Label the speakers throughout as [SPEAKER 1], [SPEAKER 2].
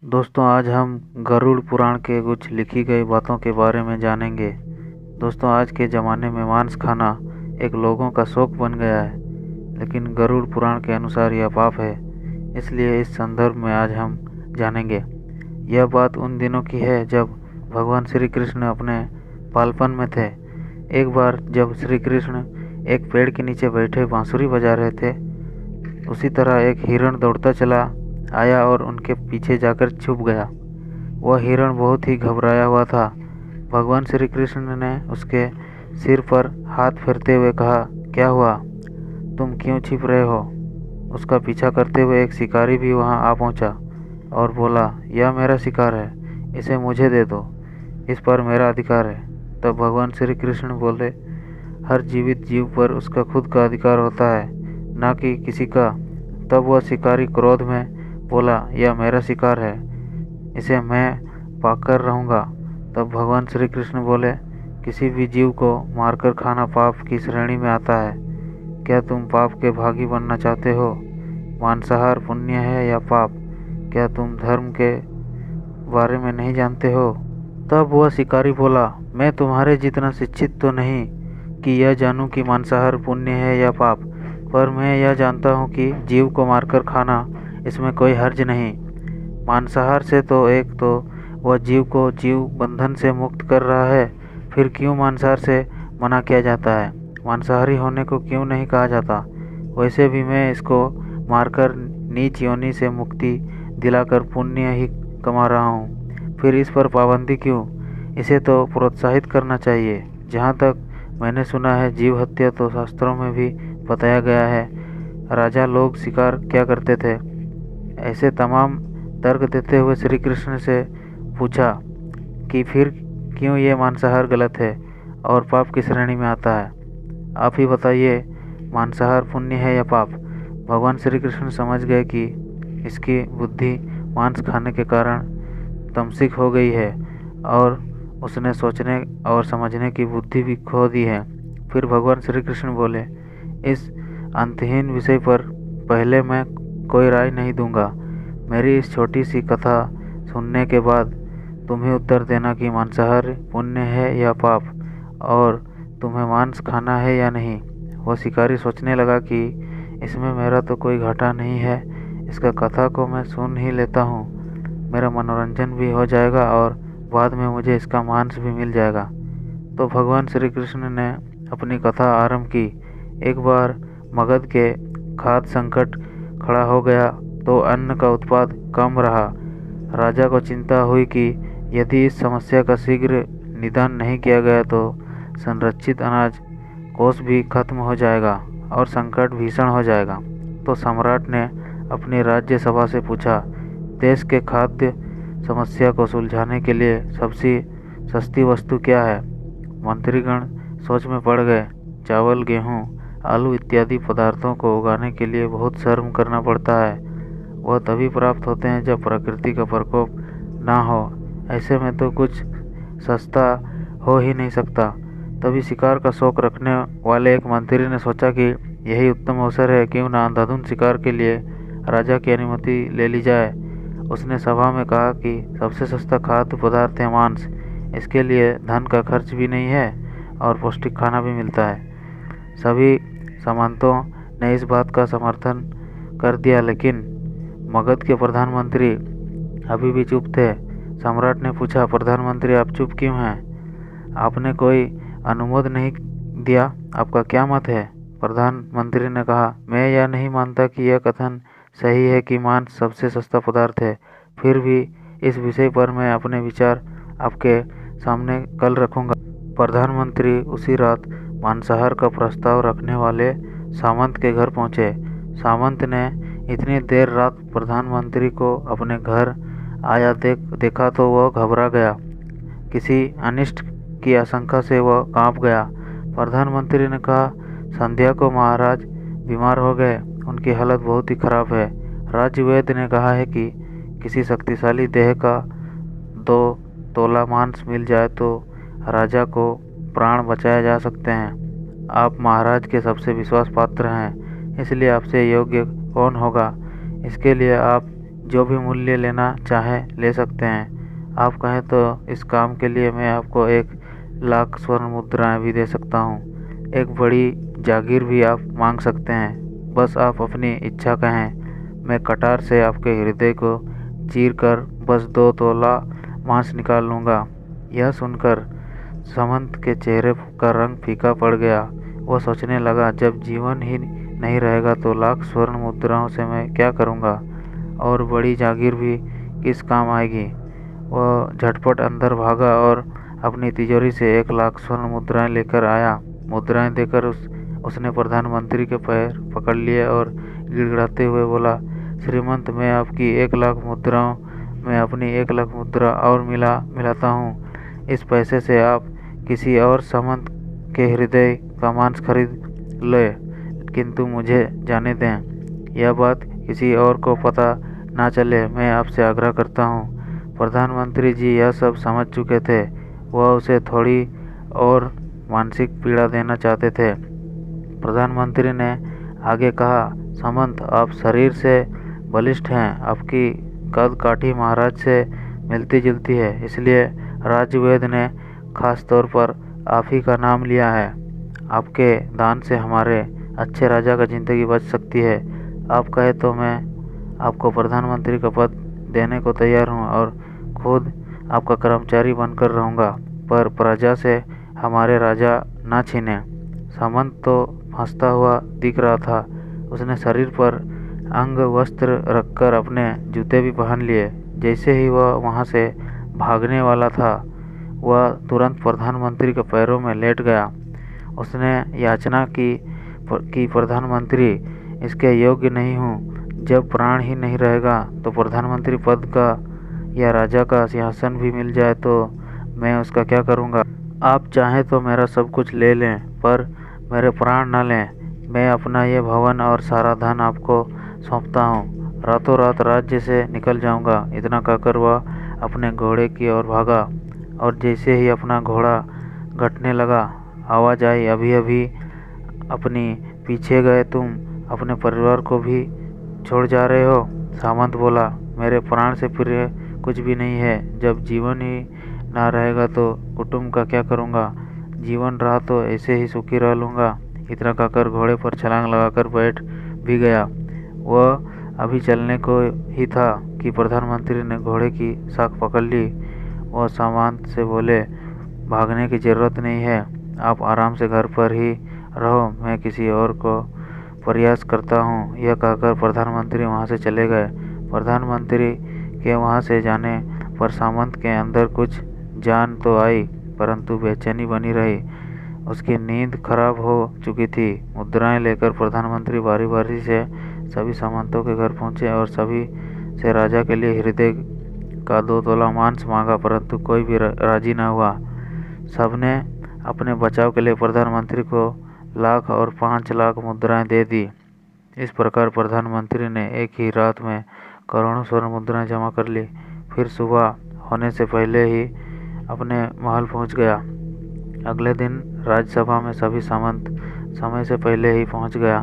[SPEAKER 1] दोस्तों आज हम गरुड़ पुराण के कुछ लिखी गई बातों के बारे में जानेंगे। दोस्तों आज के ज़माने में मांस खाना एक लोगों का शौक बन गया है, लेकिन गरुड़ पुराण के अनुसार यह पाप है। इसलिए इस संदर्भ में आज हम जानेंगे। यह बात उन दिनों की है जब भगवान श्री कृष्ण अपने बालपन में थे। एक बार जब श्री कृष्ण एक पेड़ के नीचे बैठे बांसुरी बजा रहे थे, उसी तरह एक हिरण दौड़ता चला आया और उनके पीछे जाकर छुप गया। वह हिरण बहुत ही घबराया हुआ था। भगवान श्री कृष्ण ने उसके सिर पर हाथ फेरते हुए कहा, क्या हुआ, तुम क्यों छिप रहे हो? उसका पीछा करते हुए एक शिकारी भी वहां आ पहुंचा और बोला, यह मेरा शिकार है, इसे मुझे दे दो, इस पर मेरा अधिकार है। तब भगवान श्री कृष्ण बोले, हर जीवित जीव पर उसका खुद का अधिकार होता है, ना कि किसी का। तब वह शिकारी क्रोध में बोला, यह मेरा शिकार है, इसे मैं पाकर रहूँगा। तब भगवान श्री कृष्ण बोले, किसी भी जीव को मारकर खाना पाप की श्रेणी में आता है। क्या तुम पाप के भागी बनना चाहते हो? मांसाहार पुण्य है या पाप? क्या तुम धर्म के बारे में नहीं जानते हो? तब वह शिकारी बोला, मैं तुम्हारे जितना शिक्षित तो नहीं कि यह जानूं कि मांसाहार पुण्य है या पाप, पर मैं यह जानता हूँ कि जीव को मारकर खाना इसमें कोई हर्ज नहीं। मांसाहार से तो वह जीव को जीव बंधन से मुक्त कर रहा है, फिर क्यों मांसाहार से मना किया जाता है? मांसाहारी होने को क्यों नहीं कहा जाता? वैसे भी मैं इसको मारकर नीच योनि से मुक्ति दिलाकर पुण्य ही कमा रहा हूँ, फिर इस पर पाबंदी क्यों? इसे तो प्रोत्साहित करना चाहिए। जहाँ तक मैंने सुना है, जीव हत्या तो शास्त्रों में भी बताया गया है। राजा लोग शिकार क्या करते थे? ऐसे तमाम तर्क देते हुए श्री कृष्ण से पूछा कि फिर क्यों ये मांसाहार गलत है और पाप की श्रेणी में आता है? आप ही बताइए, मांसाहार पुण्य है या पाप? भगवान श्री कृष्ण समझ गए कि इसकी बुद्धि मांस खाने के कारण तमसिक हो गई है और उसने सोचने और समझने की बुद्धि भी खो दी है। फिर भगवान श्री कृष्ण बोले, इस अंतहीन विषय पर पहले मैं कोई राय नहीं दूंगा। मेरी इस छोटी सी कथा सुनने के बाद तुम ही उत्तर देना कि मांसाहार पुण्य है या पाप, और तुम्हें मांस खाना है या नहीं। वह शिकारी सोचने लगा कि इसमें मेरा तो कोई घाटा नहीं है, इसका कथा को मैं सुन ही लेता हूँ, मेरा मनोरंजन भी हो जाएगा और बाद में मुझे इसका मांस भी मिल जाएगा। तो भगवान श्री कृष्ण ने अपनी कथा आरंभ की। एक बार मगध के खाद्य संकट खड़ा हो गया तो अन्न का उत्पाद कम रहा। राजा को चिंता हुई कि यदि इस समस्या का शीघ्र निदान नहीं किया गया तो संरक्षित अनाज कोष भी खत्म हो जाएगा और संकट भीषण हो जाएगा। तो सम्राट ने अपनी राज्य सभा से पूछा, देश के खाद्य समस्या को सुलझाने के लिए सबसे सस्ती वस्तु क्या है? मंत्रीगण सोच में पड़ गए। चावल, गेहूँ, आलू इत्यादि पदार्थों को उगाने के लिए बहुत श्रम करना पड़ता है। वह तभी प्राप्त होते हैं जब प्रकृति का प्रकोप ना हो। ऐसे में तो कुछ सस्ता हो ही नहीं सकता। तभी शिकार का शौक रखने वाले एक मंत्री ने सोचा कि यही उत्तम अवसर है, क्यों ना अंधाधुंध शिकार के लिए राजा की अनुमति ले ली जाए। उसने सभा में कहा कि सबसे सस्ता खाद्य पदार्थ है मांस। इसके लिए धन का खर्च भी नहीं है और पौष्टिक खाना भी मिलता है। सभी सामंतों ने इस बात का समर्थन कर दिया, लेकिन मगध के प्रधानमंत्री अभी भी चुप थे। सम्राट ने पूछा, प्रधानमंत्री आप चुप क्यों हैं? आपने कोई अनुमोदन नहीं दिया, आपका क्या मत है? प्रधानमंत्री ने कहा, मैं यह नहीं मानता कि यह कथन सही है कि मांस सबसे सस्ता पदार्थ है। फिर भी इस विषय पर मैं अपने विचार आपके सामने कल रखूंगा। प्रधानमंत्री उसी रात मांसाहार का प्रस्ताव रखने वाले सामंत के घर पहुंचे। सामंत ने इतनी देर रात प्रधानमंत्री को अपने घर आया देखा तो वह घबरा गया। किसी अनिष्ट की आशंका से वह कांप गया। प्रधानमंत्री ने कहा, संध्या को महाराज बीमार हो गए, उनकी हालत बहुत ही खराब है। राज्य वैद्य ने कहा है कि किसी शक्तिशाली देह का 2 तोला मांस मिल जाए तो राजा को प्राण बचाए जा सकते हैं। आप महाराज के सबसे विश्वास पात्र हैं, इसलिए आपसे योग्य कौन होगा? इसके लिए आप जो भी मूल्य लेना चाहें ले सकते हैं। आप कहें तो इस काम के लिए मैं आपको 1,00,000 स्वर्ण मुद्राएं भी दे सकता हूँ। एक बड़ी जागीर भी आप मांग सकते हैं। बस आप अपनी इच्छा कहें, मैं कटार से आपके हृदय को चीर कर बस 2 तोला मांस निकाल लूँगा। यह सुनकर सामंत के चेहरे का रंग फीका पड़ गया। वह सोचने लगा, जब जीवन ही नहीं रहेगा तो 1,00,000 स्वर्ण मुद्राओं से मैं क्या करूँगा, और बड़ी जागीर भी किस काम आएगी। वह झटपट अंदर भागा और अपनी तिजोरी से 1,00,000 स्वर्ण मुद्राएं लेकर आया। मुद्राएं देकर उसने प्रधानमंत्री के पैर पकड़ लिए और गिड़गिड़ाते हुए बोला, श्रीमंत, मैं आपकी 1,00,000 मुद्राओं में अपनी 1,00,000 मुद्रा और मिलाता हूँ। इस पैसे से आप किसी और सामंत के हृदय का मांस खरीद ले, किंतु मुझे जाने दें, यह बात किसी और को पता ना चले, मैं आपसे आग्रह करता हूँ। प्रधानमंत्री जी यह सब समझ चुके थे। वह उसे थोड़ी और मानसिक पीड़ा देना चाहते थे। प्रधानमंत्री ने आगे कहा, सामंत, आप शरीर से बलिष्ठ हैं, आपकी कद काठी महाराज से मिलती जुलती है, इसलिए राजवेद ने खास तौर पर आप ही का नाम लिया है। आपके दान से हमारे अच्छे राजा का जिंदगी बच सकती है। आप कहे तो मैं आपको प्रधानमंत्री का पद देने को तैयार हूँ और खुद आपका कर्मचारी बनकर रहूँगा, पर प्रजा से हमारे राजा ना छीने। सामंत तो हंसता हुआ दिख रहा था। उसने शरीर पर अंग वस्त्र रखकर अपने जूते भी पहन लिए। जैसे ही वह वहाँ से भागने वाला था, वह तुरंत प्रधानमंत्री के पैरों में लेट गया। उसने याचना की प्रधानमंत्री, इसके योग्य नहीं हूँ। जब प्राण ही नहीं रहेगा तो प्रधानमंत्री पद का या राजा का सिंहासन भी मिल जाए तो मैं उसका क्या करूँगा। आप चाहें तो मेरा सब कुछ ले लें, पर मेरे प्राण न लें। मैं अपना ये भवन और सारा धन आपको सौंपता हूँ। रातों रात राज्य से निकल जाऊँगा। इतना कहकर वह अपने घोड़े की ओर भागा, और जैसे ही अपना घोड़ा घटने लगा, आवाज़ आई, अभी अभी अपनी पीछे गए तुम अपने परिवार को भी छोड़ जा रहे हो। सामंत बोला, मेरे प्राण से प्रिय कुछ भी नहीं है। जब जीवन ही ना रहेगा तो कुटुंब का क्या करूँगा। जीवन रहा तो ऐसे ही सुखी रह लूँगा। इतना कहकर घोड़े पर छलांग लगाकर बैठ भी गया। वह अभी चलने को ही था कि प्रधानमंत्री ने घोड़े की साख पकड़ ली। वह सामंत से बोले, भागने की ज़रूरत नहीं है, आप आराम से घर पर ही रहो, मैं किसी और को प्रयास करता हूँ। यह कहकर प्रधानमंत्री वहाँ से चले गए। प्रधानमंत्री के वहाँ से जाने पर सामंत के अंदर कुछ जान तो आई, परंतु बेचैनी बनी रही। उसकी नींद खराब हो चुकी थी। मुद्राएं लेकर प्रधानमंत्री बारी बारी से सभी सामंतों के घर पहुँचे और सभी से राजा के लिए हृदय का 2 तोला मांस मांगा, परंतु कोई भी राजी न हुआ। सबने अपने बचाव के लिए प्रधानमंत्री को 1,00,000 और 5,00,000 मुद्राएं दे दी। इस प्रकार प्रधानमंत्री ने एक ही रात में करोड़ों स्वर्ण मुद्राएं जमा कर ली। फिर सुबह होने से पहले ही अपने महल पहुंच गया। अगले दिन राज्यसभा में सभी सामंत समय से पहले ही पहुंच गया।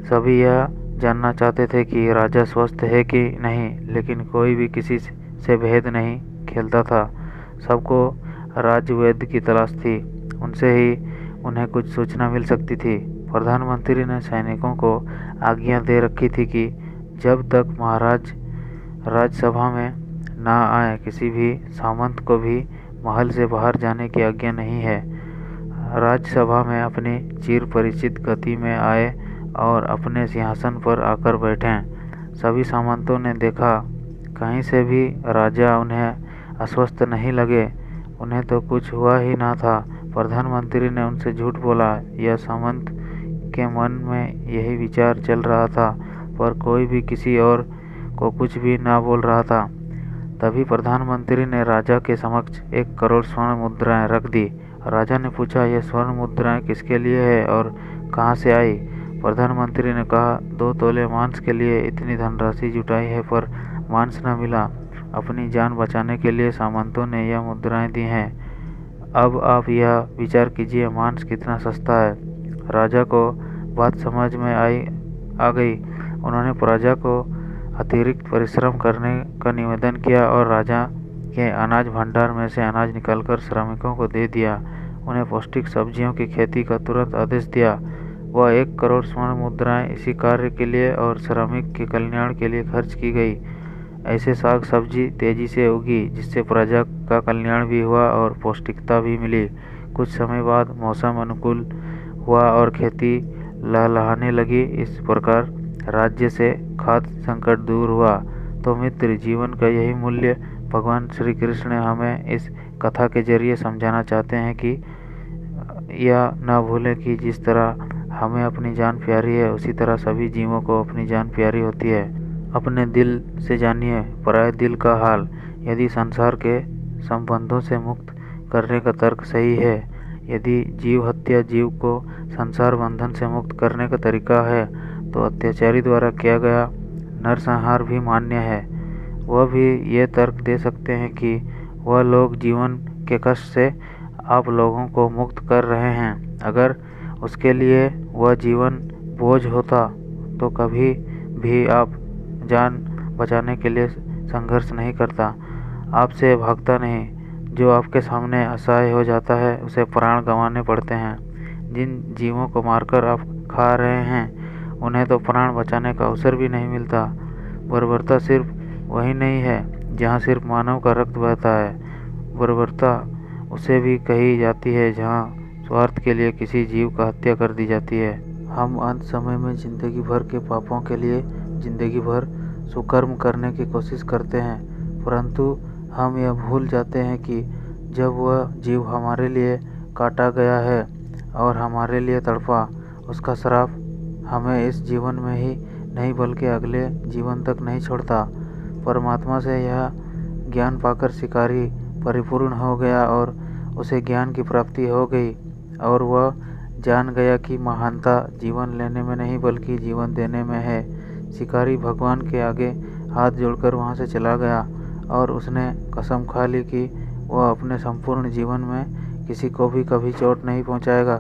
[SPEAKER 1] सभी यह जानना चाहते थे कि राजा स्वस्थ है कि नहीं, लेकिन कोई भी किसी से भेद नहीं खेलता था। सबको राजवैद्य की तलाश थी, उनसे ही उन्हें कुछ सूचना मिल सकती थी। प्रधानमंत्री ने सैनिकों को आज्ञा दे रखी थी कि जब तक महाराज राज्यसभा में ना आए, किसी भी सामंत को भी महल से बाहर जाने की आज्ञा नहीं है। राज्यसभा में अपनी चिर परिचित गति में आए और अपने सिंहासन पर आकर बैठें। सभी सामंतों ने देखा, कहीं से भी राजा उन्हें अस्वस्थ नहीं लगे। उन्हें तो कुछ हुआ ही ना था। प्रधानमंत्री ने उनसे झूठ बोला। यह सामंत के मन में यही विचार चल रहा था, पर कोई भी किसी और को कुछ भी ना बोल रहा था। तभी प्रधानमंत्री ने राजा के समक्ष 1 करोड़ स्वर्ण मुद्राएं रख दी। राजा ने पूछा, यह स्वर्ण मुद्राएं किसके लिए है और कहाँ से आई। प्रधानमंत्री ने कहा, 2 तोले मांस के लिए इतनी धनराशि जुटाई है, पर मांस न मिला। अपनी जान बचाने के लिए सामंतों ने यह मुद्राएं दी हैं। अब आप यह विचार कीजिए, मांस कितना सस्ता है। राजा को बात समझ में आ गई। उन्होंने प्रजा को अतिरिक्त परिश्रम करने का निवेदन किया और राजा के अनाज भंडार में से अनाज निकालकर श्रमिकों को दे दिया। उन्हें पौष्टिक सब्जियों की खेती का तुरंत आदेश दिया। वह 1 करोड़ स्वर्ण मुद्राएं इसी कार्य के लिए और श्रमिक के कल्याण के लिए खर्च की गई। ऐसे साग सब्जी तेजी से उगी जिससे प्रजा का कल्याण भी हुआ और पौष्टिकता भी मिली। कुछ समय बाद मौसम अनुकूल हुआ और खेती लहलहाने लगी। इस प्रकार राज्य से खाद्य संकट दूर हुआ। तो मित्र, जीवन का यही मूल्य भगवान श्री कृष्ण हमें इस कथा के जरिए समझाना चाहते हैं कि यह न भूलें कि जिस तरह हमें अपनी जान प्यारी है उसी तरह सभी जीवों को अपनी जान प्यारी होती है। अपने दिल से जानिए पराये दिल का हाल। यदि संसार के संबंधों से मुक्त करने का तर्क सही है, यदि जीव हत्या जीव को संसार बंधन से मुक्त करने का तरीका है, तो अत्याचारी द्वारा किया गया नरसंहार भी मान्य है। वह भी ये तर्क दे सकते हैं कि वह लोग जीवन के कष्ट से आप लोगों को मुक्त कर रहे हैं। अगर उसके लिए वह जीवन बोझ होता तो कभी भी आप जान बचाने के लिए संघर्ष नहीं करता, आपसे भागता नहीं। जो आपके सामने असहाय हो जाता है उसे प्राण गंवाने पड़ते हैं। जिन जीवों को मारकर आप खा रहे हैं उन्हें तो प्राण बचाने का अवसर भी नहीं मिलता। बर्बरता सिर्फ वही नहीं है जहाँ सिर्फ मानव का रक्त बहता है। बर्बरता उसे भी कही जाती है जहाँ स्वार्थ के लिए किसी जीव का हत्या कर दी जाती है। हम अंत समय में जिंदगी भर के पापों के लिए जिंदगी भर सुकर्म करने की कोशिश करते हैं, परंतु हम यह भूल जाते हैं कि जब वह जीव हमारे लिए काटा गया है और हमारे लिए तड़पा, उसका श्राप हमें इस जीवन में ही नहीं बल्कि अगले जीवन तक नहीं छोड़ता। परमात्मा से यह ज्ञान पाकर शिकारी परिपूर्ण हो गया और उसे ज्ञान की प्राप्ति हो गई और वह जान गया कि महानता जीवन लेने में नहीं बल्कि जीवन देने में है। शिकारी भगवान के आगे हाथ जोड़कर वहाँ से चला गया और उसने कसम खा ली कि वह अपने संपूर्ण जीवन में किसी को भी कभी चोट नहीं पहुँचाएगा।